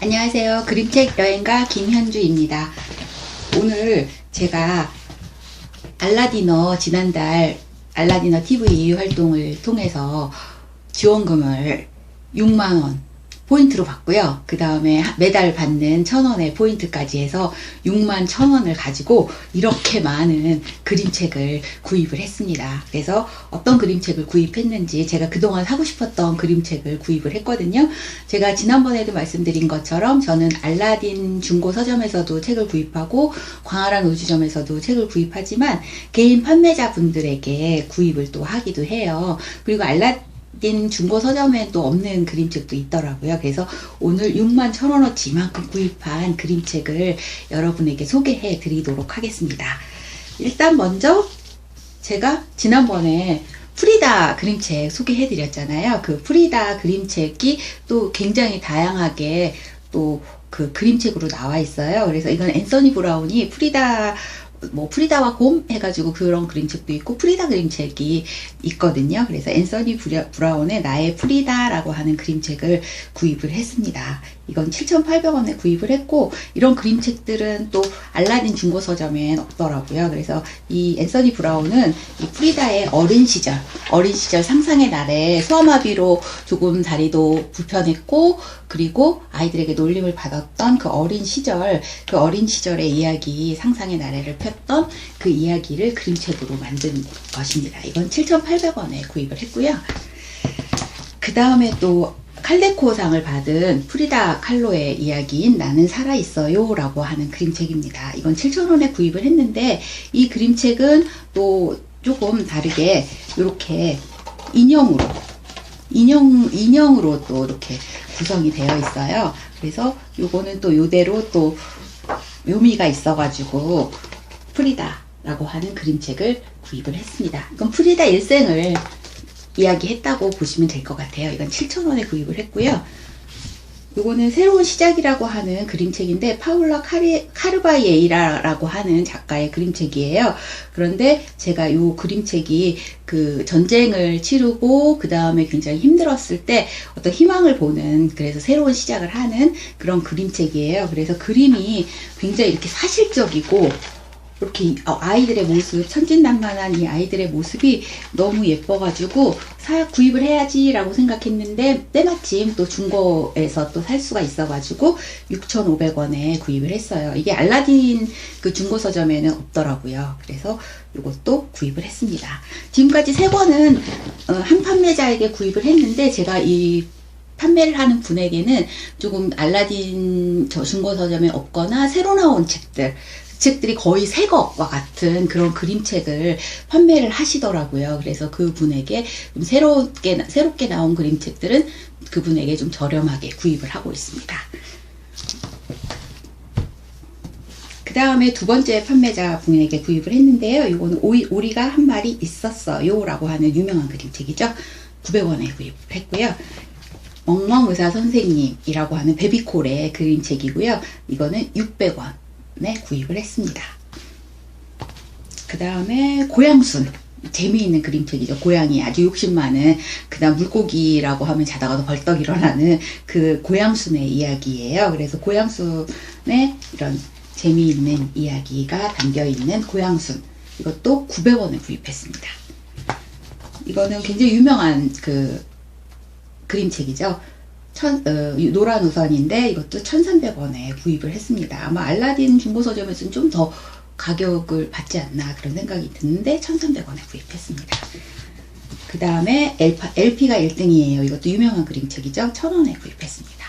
안녕하세요. 그림책 여행가 김현주입니다. 오늘 제가 알라디너 지난달 알라디너 TV 활동을 통해서 지원금을 6만원 포인트로 받고요. 그 다음에 매달 받는 1,000원의 포인트까지 해서 6만 1,000원을 가지고 이렇게 많은 그림책을 구입을 했습니다. 그래서 어떤 그림책을 구입했는지 제가 그동안 사고 싶었던 그림책을 구입을 했거든요. 제가 지난번에도 말씀드린 것처럼 저는 알라딘 중고 서점에서도 책을 구입하고 광활한 우주점에서도 책을 구입하지만 개인 판매자분들에게 구입을 또 하기도 해요. 그리고 알라딘 중고 서점에 또 없는 그림책도 있더라고요. 그래서 오늘 6만 1,000원어치 이만큼 구입한 그림책을 여러분에게 소개해 드리도록 하겠습니다. 일단 먼저 제가 지난번에 프리다 그림책 소개해 드렸잖아요. 그 프리다 그림책이 또 굉장히 다양하게 또 그 그림책으로 나와 있어요. 그래서 이건 앤서니 브라운이 프리다와 곰 해가지고 그런 그림책도 있고 프리다 그림책이 있거든요. 그래서 앤서니 브라운의 나의 프리다라고 하는 그림책을 구입을 했습니다. 이건 7,800원에 구입을 했고 이런 그림책들은 또 알라딘 중고 서점엔 없더라고요. 그래서 이 앤서니 브라운은 이 프리다의 어린 시절 상상의 날에 소아마비로 조금 다리도 불편했고 그리고 아이들에게 놀림을 받았던 그 어린 시절의 이야기, 상상의 나래를 폈던 그 이야기를 그림책으로 만든 것입니다. 이건 7,800원에 구입을 했고요. 그 다음에 또 칼데코상을 받은 프리다 칼로의 이야기인 나는 살아있어요 라고 하는 그림책입니다. 이건 7,000원에 구입을 했는데 이 그림책은 또 조금 다르게 이렇게 인형으로 또 이렇게 구성이 되어 있어요. 그래서 요거는 또 요대로 또 묘미가 있어가지고 프리다라고 하는 그림책을 구입을 했습니다. 이건 프리다 일생을 이야기했다고 보시면 될 것 같아요. 이건 7,000원에 구입을 했고요. 요거는 새로운 시작이라고 하는 그림책인데 파울라 카르바예이라라고 하는 작가의 그림책이에요. 그런데 제가 요 그림책이 그 전쟁을 치르고 그 다음에 굉장히 힘들었을 때 어떤 희망을 보는, 그래서 새로운 시작을 하는 그런 그림책이에요. 그래서 그림이 굉장히 이렇게 사실적이고 이렇게 아이들의 모습, 천진난만한 이 아이들의 모습이 너무 예뻐가지고 구입을 해야지 라고 생각했는데 때마침 또 중고에서 또 살 수가 있어가지고 6,500원에 구입을 했어요. 이게 알라딘 그 중고 서점에는 없더라고요. 그래서 이것도 구입을 했습니다. 지금까지 3권은 한 판매자에게 구입을 했는데 제가 이 판매를 하는 분에게는 조금 알라딘 중고 서점에 없거나 새로 나온 책들이 거의 새 것과 같은 그런 그림책을 판매를 하시더라고요. 그래서 그분에게 좀 새롭게 나온 그림책들은 그분에게 좀 저렴하게 구입을 하고 있습니다. 그 다음에 두 번째 판매자 분에게 구입을 했는데요. 이거는 오리가 한 마리 있었어요 라고 하는 유명한 그림책이죠. 900원에 구입했고요. 멍멍 의사 선생님이라고 하는 베비콜의 그림책이고요. 이거는 600원 구입을 했습니다. 그 다음에 고양순, 재미있는 그림책이죠. 고양이 아주 욕심 많은, 그 다음 물고기라고 하면 자다가도 벌떡 일어나는 그 고양순의 이야기예요. 그래서 고양순의 이런 재미있는 이야기가 담겨있는 고양순, 이것도 900원에 구입했습니다. 이거는 굉장히 유명한 그 그림책이죠. 노란 우선인데 이것도 1,300원에 구입을 했습니다. 아마 알라딘 중고서점에서는 좀 더 가격을 받지 않나 그런 생각이 드는데 1,300원에 구입했습니다. 그 다음에 LP가 1등이에요. 이것도 유명한 그림책이죠. 1,000원에 구입했습니다.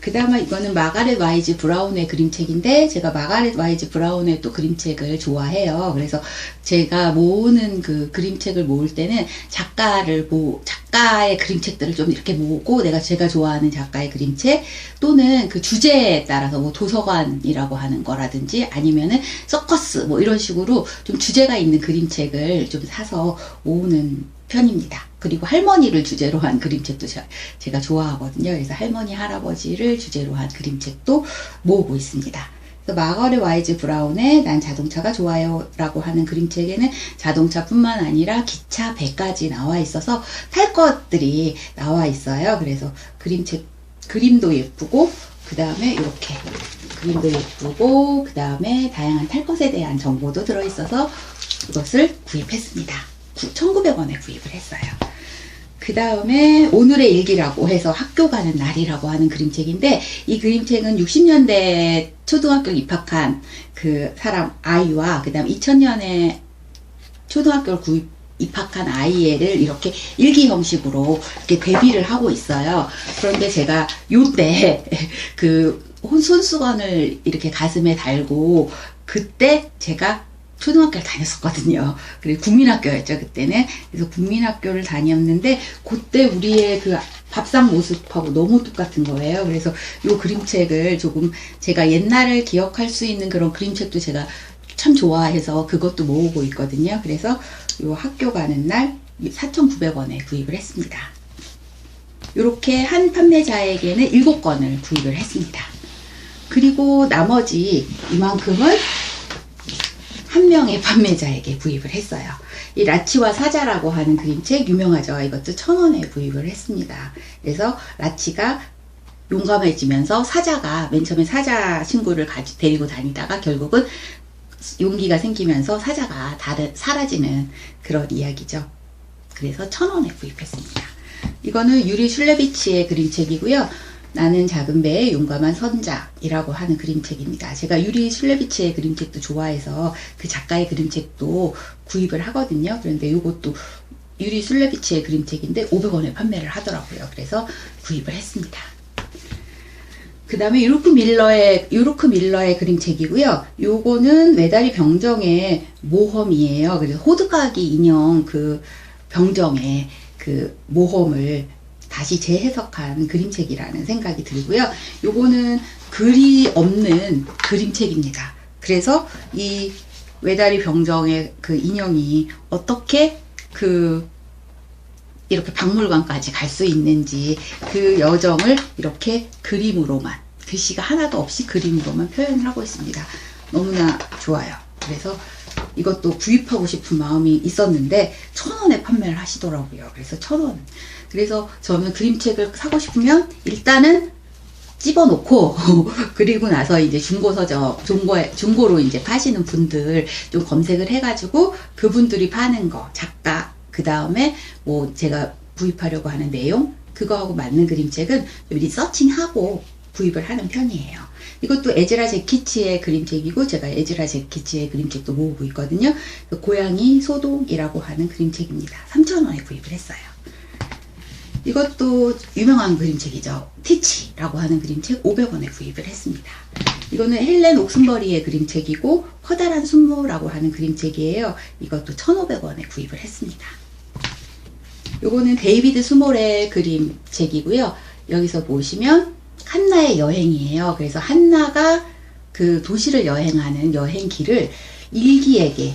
그 다음에 이거는 마가렛 와이즈 브라운의 그림책인데 제가 마가렛 와이즈 브라운의 또 그림책을 좋아해요. 그래서 제가 모으는 그 그림책을 모을 때는 작가의 그림책들을 좀 이렇게 모으고 제가 좋아하는 작가의 그림책 또는 그 주제에 따라서 뭐 도서관이라고 하는 거라든지 아니면은 서커스 뭐 이런 식으로 좀 주제가 있는 그림책을 좀 사서 모으는 편입니다. 그리고 할머니를 주제로 한 그림책도 제가 좋아하거든요. 그래서 할머니, 할아버지를 주제로 한 그림책도 모으고 있습니다. 그래서 마거렛 와이즈 브라운의 난 자동차가 좋아요 라고 하는 그림책에는 자동차뿐만 아니라 기차, 배까지 나와 있어서 탈 것들이 나와 있어요. 그래서 그림책 그림도 예쁘고 그 다음에 이렇게 그림도 예쁘고 그 다음에 다양한 탈 것에 대한 정보도 들어있어서 이것을 구입했습니다. 1,900원에 구입을 했어요. 그 다음에 오늘의 일기라고 해서 학교 가는 날이라고 하는 그림책인데, 이 그림책은 60년대 초등학교 입학한 그 사람 아이와 그 다음 2000년에 초등학교를 입학한 아이를 이렇게 일기 형식으로 이렇게 대비를 하고 있어요. 그런데 제가 요때 그 손수건을 이렇게 가슴에 달고, 그때 제가 초등학교를 다녔었거든요. 그리고 국민학교였죠, 그때는. 그래서 국민학교를 다녔는데, 그때 우리의 그 밥상 모습하고 너무 똑같은 거예요. 그래서 요 그림책을 조금 제가 옛날을 기억할 수 있는 그런 그림책도 제가 참 좋아해서 그것도 모으고 있거든요. 그래서 요 학교 가는 날 4,900원에 구입을 했습니다. 요렇게 한 판매자에게는 7권을 구입을 했습니다. 그리고 나머지 이만큼은 한 명의 판매자에게 구입을 했어요. 이 라치와 사자라고 하는 그림책 유명하죠. 이것도 1,000원에 구입을 했습니다. 그래서 라치가 용감해지면서 사자가 맨 처음에 사자 친구를 데리고 다니다가 결국은 용기가 생기면서 사자가 사라지는 그런 이야기죠. 그래서 1,000원에 구입했습니다. 이거는 유리 슐레비치의 그림책이고요. 나는 작은 배의 용감한 선장이라고 하는 그림책입니다. 제가 유리 슐레비치의 그림책도 좋아해서 그 작가의 그림책도 구입을 하거든요. 그런데 이것도 유리 슐레비치의 그림책인데 500원에 판매를 하더라고요. 그래서 구입을 했습니다. 그 다음에 요르크 밀러의 그림책이고요. 요거는 메다리 병정의 모험이에요. 그래서 호두까기 인형 그 병정의 그 모험을 다시 재해석한 그림책이라는 생각이 들고요. 요거는 글이 없는 그림책입니다. 그래서 이 메다리 병정의 그 인형이 어떻게 이렇게 박물관까지 갈 수 있는지 그 여정을 이렇게 그림으로만, 글씨가 하나도 없이 그림으로만 표현을 하고 있습니다. 너무나 좋아요. 그래서 이것도 구입하고 싶은 마음이 있었는데 1,000원에 판매를 하시더라고요. 그래서 1,000원. 그래서 저는 그림책을 사고 싶으면 일단은 집어놓고 그리고 나서 이제 중고로 이제 파시는 분들 좀 검색을 해가지고 그분들이 파는 거, 작가, 그 다음에 뭐 제가 구입하려고 하는 내용, 그거하고 맞는 그림책은 좀 리서칭하고 구입을 하는 편이에요. 이것도 에즈라 제키치의 그림책이고, 제가 에즈라 제키치의 그림책도 모으고 있거든요. 그 고양이 소동이라고 하는 그림책입니다. 3,000원에 구입을 했어요. 이것도 유명한 그림책이죠. 티치라고 하는 그림책 500원에 구입을 했습니다. 이거는 헬렌 옥슨버리의 그림책이고, 커다란 순모라고 하는 그림책이에요. 이것도 1,500원에 구입을 했습니다. 요거는 데이비드 수몰의 그림책이고요. 여기서 보시면 한나의 여행이에요. 그래서 한나가 그 도시를 여행하는 여행기를 일기에게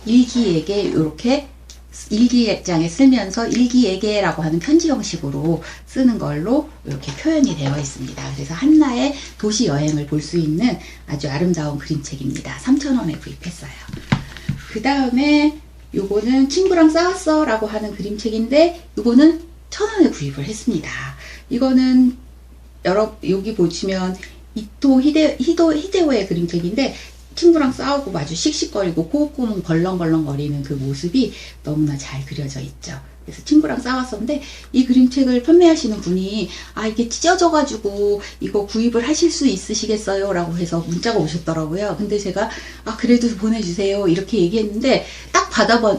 이렇게 일기장에 쓰면서 일기에게라고 하는 편지 형식으로 쓰는 걸로 이렇게 표현이 되어 있습니다. 그래서 한나의 도시 여행을 볼 수 있는 아주 아름다운 그림책입니다. 3,000원에 구입했어요. 그 다음에 요거는 친구랑 싸웠어 라고 하는 그림책인데, 요거는 1,000원에 구입을 했습니다. 이거는 여기 보시면 이토 히데오의 그림책인데, 친구랑 싸우고 마주 씩씩거리고 콧구멍 벌렁벌렁거리는 그 모습이 너무나 잘 그려져 있죠. 그래서 친구랑 싸웠었는데, 이 그림책을 판매하시는 분이 이게 찢어져가지고 이거 구입을 하실 수 있으시겠어요? 라고 해서 문자가 오셨더라고요. 근데 제가 그래도 보내주세요 이렇게 얘기했는데, 딱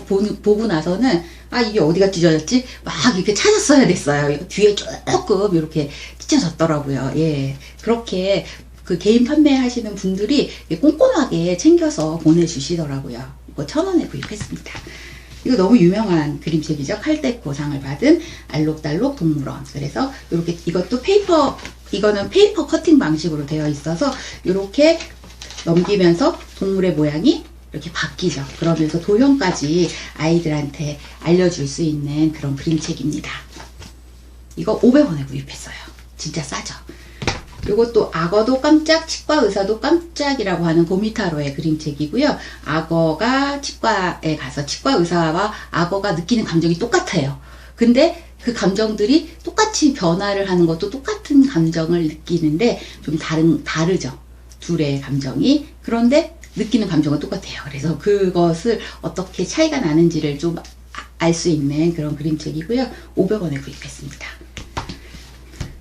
보고 나서는 이게 어디가 찢어졌지? 막 이렇게 찾았어야 됐어요. 이거 뒤에 조금 이렇게 찢어졌더라고요. 예, 그렇게 그 개인 판매하시는 분들이 꼼꼼하게 챙겨서 보내주시더라고요. 이거 1,000원에 구입했습니다. 이거 너무 유명한 그림책이죠. 칼데코상을 받은 알록달록 동물원. 그래서 이렇게 이거는 페이퍼 커팅 방식으로 되어 있어서 이렇게 넘기면서 동물의 모양이 이렇게 바뀌죠. 그러면서 도형까지 아이들한테 알려줄 수 있는 그런 그림책입니다. 이거 500원에 구입했어요. 진짜 싸죠. 이것도 악어도 깜짝, 치과 의사도 깜짝이라고 하는 고미타로의 그림책이고요. 악어가 치과에 가서 치과 의사와 악어가 느끼는 감정이 똑같아요. 근데 그 감정들이 똑같이 변화를 하는 것도 똑같은 감정을 느끼는데 좀 다르죠. 둘의 감정이. 그런데 느끼는 감정은 똑같아요. 그래서 그것을 어떻게 차이가 나는지를 좀 알 수 있는 그런 그림책이고요. 500원에 구입했습니다.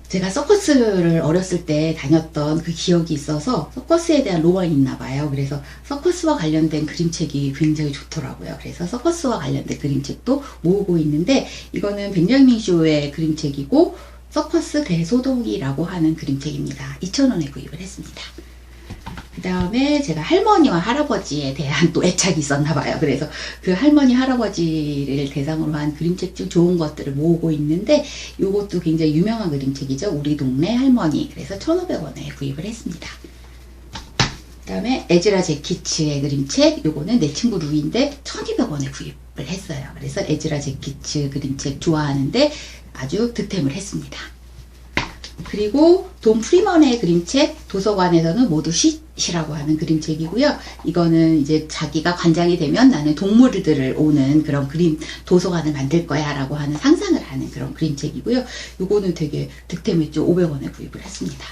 제가 서커스를 어렸을 때 다녔던 그 기억이 있어서 서커스에 대한 로망이 있나 봐요. 그래서 서커스와 관련된 그림책이 굉장히 좋더라고요. 그래서 서커스와 관련된 그림책도 모으고 있는데, 이거는 벤자민 쇼의 그림책이고 서커스 대소동이라고 하는 그림책입니다. 2,000원에 구입을 했습니다. 그 다음에 제가 할머니와 할아버지에 대한 또 애착이 있었나 봐요. 그래서 그 할머니 할아버지를 대상으로 한 그림책 중 좋은 것들을 모으고 있는데, 이것도 굉장히 유명한 그림책이죠. 우리 동네 할머니. 그래서 1,500원에 구입을 했습니다. 그 다음에 에즈라 제키츠의 그림책, 요거는 내 친구 루이인데 1,200원에 구입을 했어요. 그래서 에즈라 제키츠 그림책 좋아하는데 아주 득템을 했습니다. 그리고 돈 프리먼의 그림책, 도서관에서는 모두 쉿이라고 하는 그림책이고요. 이거는 이제 자기가 관장이 되면 나는 동물들을 오는 그런 도서관을 만들 거야 라고 하는 상상을 하는 그런 그림책이고요. 이거는 되게 득템했죠. 500원에 구입을 했습니다.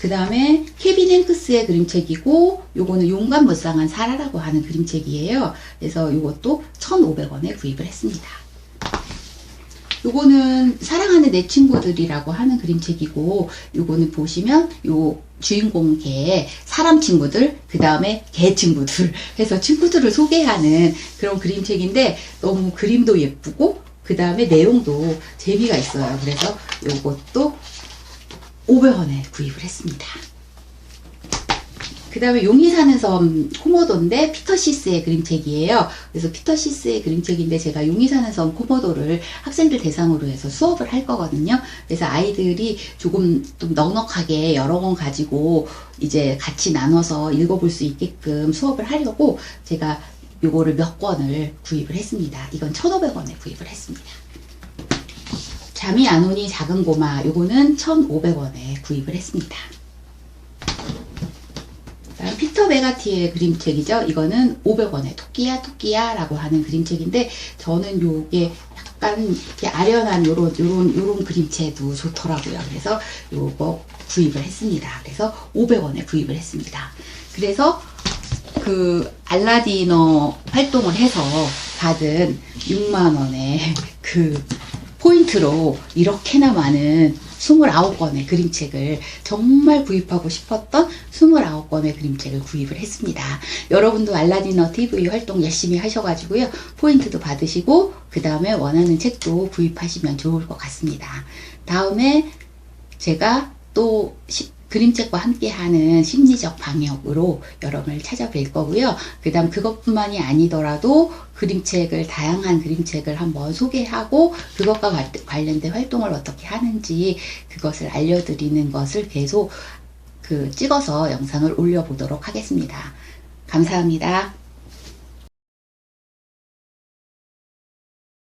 그 다음에 케빈 행크스의 그림책이고, 요거는 용감무쌍한 사라라고 하는 그림책이에요. 그래서 이것도 1,500원에 구입을 했습니다. 요거는 사랑하는 내 친구들이라고 하는 그림책이고, 요거는 보시면 요 주인공 개의 사람 친구들, 그 다음에 개 친구들 해서 친구들을 소개하는 그런 그림책인데, 너무 그림도 예쁘고 그 다음에 내용도 재미가 있어요. 그래서 요것도 500원에 구입을 했습니다. 그 다음에 용이 사는 섬 코모도인데 피터 시스의 그림책이에요. 그래서 피터 시스의 그림책인데, 제가 용이 사는 섬 코모도를 학생들 대상으로 해서 수업을 할 거거든요. 그래서 아이들이 조금 좀 넉넉하게 여러 권 가지고 이제 같이 나눠서 읽어볼 수 있게끔 수업을 하려고 제가 요거를 몇 권을 구입을 했습니다. 이건 1,500원에 구입을 했습니다. 잠이 안 오니 작은 고마, 요거는 1,500원에 구입을 했습니다. 피터 베가티의 그림책이죠. 이거는 500원에 토끼야 라고 하는 그림책인데, 저는 요게 약간 이렇게 아련한 요런 그림체도 좋더라고요. 그래서 요거 구입을 했습니다. 그래서 500원에 구입을 했습니다. 그래서 그 알라디너 활동을 해서 받은 6만원의 그 포인트로 이렇게나 많은 29권의 그림책을, 정말 구입하고 싶었던 29권의 그림책을 구입을 했습니다. 여러분도 알라디너 TV 활동 열심히 하셔가지고요, 포인트도 받으시고 그 다음에 원하는 책도 구입하시면 좋을 것 같습니다. 다음에 제가 또 그림책과 함께하는 심리적 방역으로 여러분을 찾아뵐 거고요. 그 다음 그것뿐만이 아니더라도 그림책을, 다양한 그림책을 한번 소개하고 그것과 관련된 활동을 어떻게 하는지 그것을 알려드리는 것을 계속 찍어서 영상을 올려보도록 하겠습니다. 감사합니다.